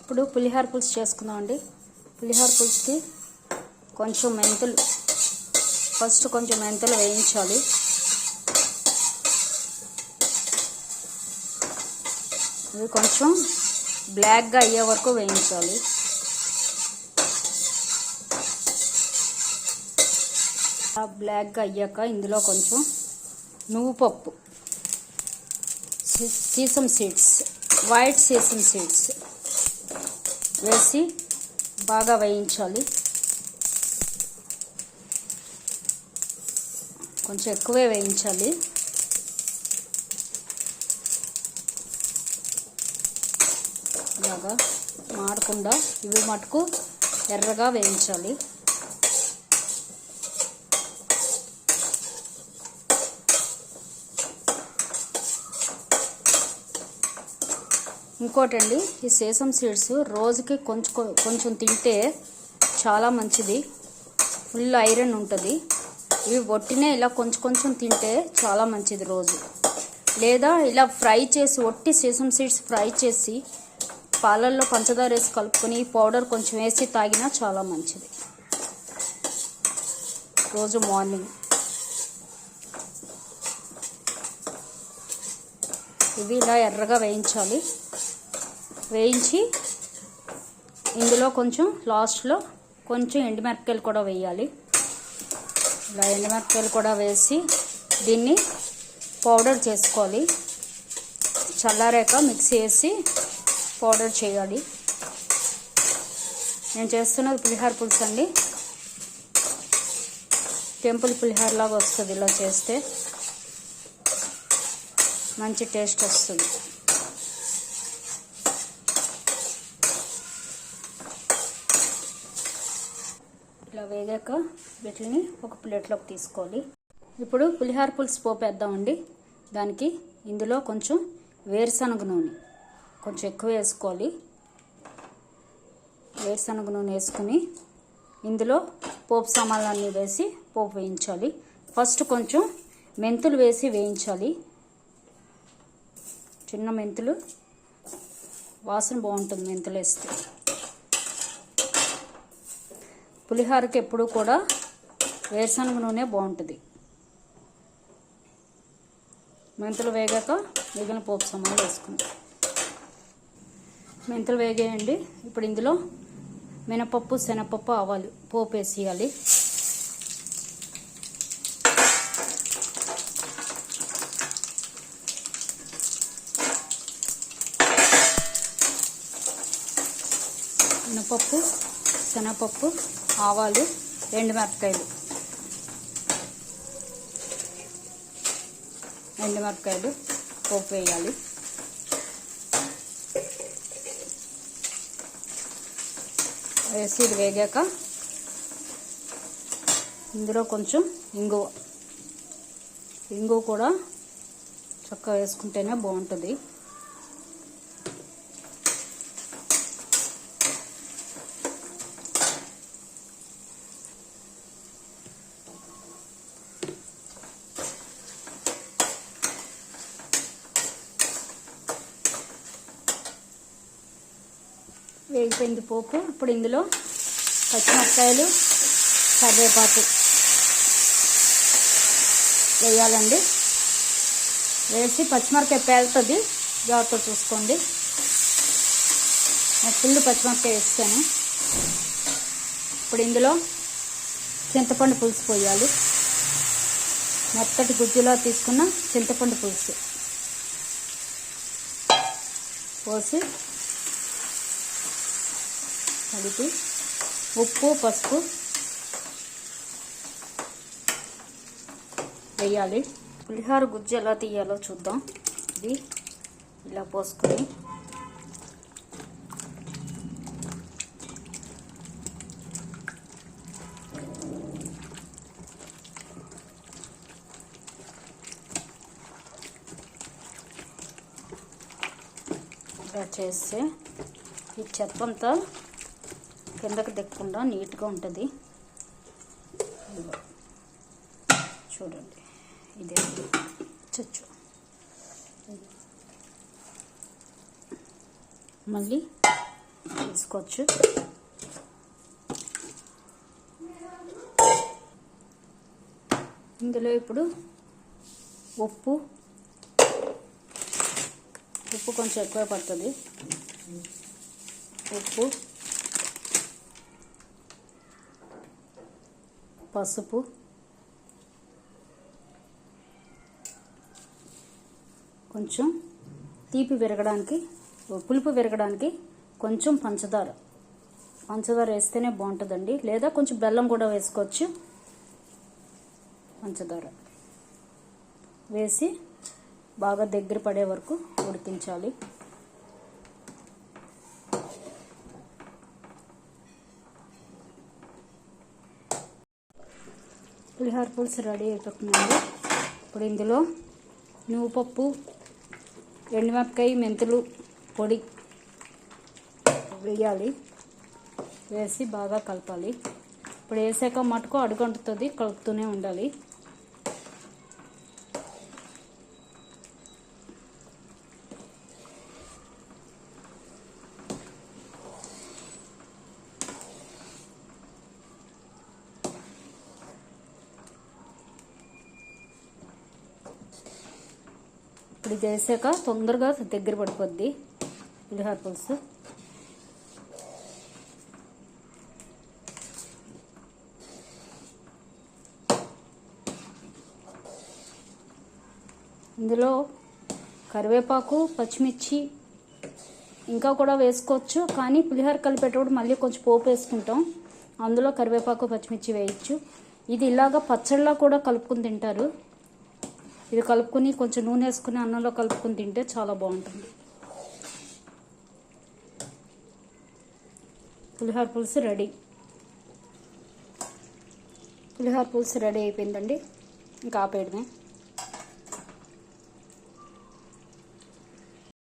ఇప్పుడు పులిహోర పులుసు చేసుకుందామండి. పులిహోర పులుసుకి కొంచెం మెంతులు, ఫస్ట్ కొంచెం మెంతులు వేయించాలి. ఇవి కొంచెం బ్లాక్గా అయ్యే వరకు వేయించాలి. బ్లాక్గా అయ్యాక ఇందులో కొంచెం నువ్వు పప్పు, sesame seeds, white sesame seeds వేసి బాగా వేయించాలి. కొంచెం ఎక్కువే వేయించాలి. ఇలాగా మాడకుండా ఇవి మటుకు ఎర్రగా వేయించాలి. ఇంకోటండి, ఈ సేసమ్ సీడ్స్ రోజుకి కొంచెం తింటే చాలా మంచిది. ఫుల్ ఐరన్ ఉంటుంది. ఇవి ఒట్టినే ఇలా కొంచెం తింటే చాలా మంచిది రోజు. లేదా ఇలా ఫ్రై చేసి, ఒట్టి సేసమ్ సీడ్స్ ఫ్రై చేసి పాలల్లో పంచదార వేసి కలుపుకొని పౌడర్ కొంచెం వేసి తాగినా చాలా మంచిది రోజు మార్నింగ్. ఇవి ఇలా ఎర్రగా వేయించాలి. వేయించి ఇందులో కొంచెం లాస్ట్లో కొంచెం ఎండుమిరపకాయలు కూడా వేయాలి. ఇలా ఎండుమిరపకాయలు కూడా వేసి దీన్ని పౌడర్ చేసుకోవాలి. చల్లారాక మిక్సీ వేసి పౌడర్ చేయాలి. నేను చేస్తున్నది పులిహోర పులుసు అండి. టెంపుల్ పులిహోర లాగా వస్తుంది. ఇలా చేస్తే మంచి టేస్ట్ వస్తుంది. ఇలా వేగాక వీటిని ఒక ప్లేట్లోకి తీసుకోవాలి. ఇప్పుడు పులిహోర పులుసు పోపు వేద్దామండి. దానికి ఇందులో కొంచెం వేరుశనగ నూనె కొంచెం ఎక్కువ వేసుకోవాలి. వేరుశనగ నూనె వేసుకుని ఇందులో పోపు సామాన్లన్నీ వేసి పోపు వేయించాలి. ఫస్ట్ కొంచెం మెంతులు వేసి వేయించాలి. చిన్న మెంతులు వాసన బాగుంటుంది మెంతులు వేస్తే. పులిహోరకి ఎప్పుడు కూడా వేరుశనగ నూనె బాగుంటుంది. మెంతులు వేగాక మిగిలిన పోపు సామాన్లు వేసుకుంటాం. మెంతులు వేగేయండి. ఇప్పుడు ఇందులో మినపప్పు, శనగపప్పు, ఆవాలు పోపు వేసేయాలి. మినపప్పు, శనగపప్పు, ఆవాలు, ఎండుమిరపకాయలు పోపు వేయాలి. వేసి ఇది వేగాక ఇందులో కొంచెం ఇంగువ కూడా చక్కగా వేసుకుంటేనే బాగుంటుంది. వేగిపోయింది పోపు. ఇప్పుడు ఇందులో పచ్చిమిరపకాయలు, కరివేపాకు వేయాలండి. వేసి పచ్చిమిరపకాయ పేలుతుంది, జాగ్రత్తగా చూసుకోండి. ఫుల్ పచ్చిమిరపకాయ వేస్తాను. ఇప్పుడు ఇందులో చింతపండు పులుసు పోయాలి. మెత్తటి గుజ్జులా తీసుకున్న చింతపండు పులుసు పోసి కలిపి ఉప్పు, పసుపు వేయాలి. పులిహోర గుజ్జు ఎలా తీయాలో చూద్దాం. ఇది ఇలా పోసుకొని ఇలా చేస్తే ఈ చెత్తంతా కిందకి దిక్కకుండా నీట్గా ఉంటుంది. చూడండి, ఇదే చచ్చు. మళ్ళీ వేసుకోవచ్చు. ఇందులో ఇప్పుడు ఉప్పు కొంచెం ఎక్కువ పడుతుంది. ఉప్పు, పసుపు, కొంచెం పులుపు విరగడానికి కొంచెం పంచదార వేస్తేనే బాగుంటుందండి. లేదా కొంచెం బెల్లం కూడా వేసుకోవచ్చు. పంచదార వేసి బాగా దగ్గర పడే వరకు ఉడికించాలి. పులిహోర పులుసు రెడీ అయిపోతుందండి. ఇప్పుడు ఇందులో నువ్వుపప్పు, ఎండుమిరపకాయ, మెంతులు పొడి వేయాలి. వేసి బాగా కలపాలి. ఇప్పుడు వేసాక మటుకు అడుగంటుతుంది, కలుపుతూనే ఉండాలి. ఇప్పుడు ఇది వేసాక తొందరగా దగ్గర పడిపోద్ది పులిహోర పులుసు. ఇందులో కరివేపాకు, పచ్చిమిర్చి ఇంకా కూడా వేసుకోవచ్చు. కానీ పులిహోర కలిపేటప్పుడు మళ్ళీ కొంచెం పోపు వేసుకుంటాం, అందులో కరివేపాకు, పచ్చిమిర్చి వేయచ్చు. ఇది ఇలాగా పచ్చళ్ళలా కూడా కలుపుకుని తింటారు. ఇది కలుపుకొని కొంచెం నూనె వేసుకుని అన్నంలో కలుపుకొని తింటే చాలా బాగుంటుంది. పులిహోర పులుసు రెడీ అయిపోయిందండి. ఇంకా ఆపేయడమే.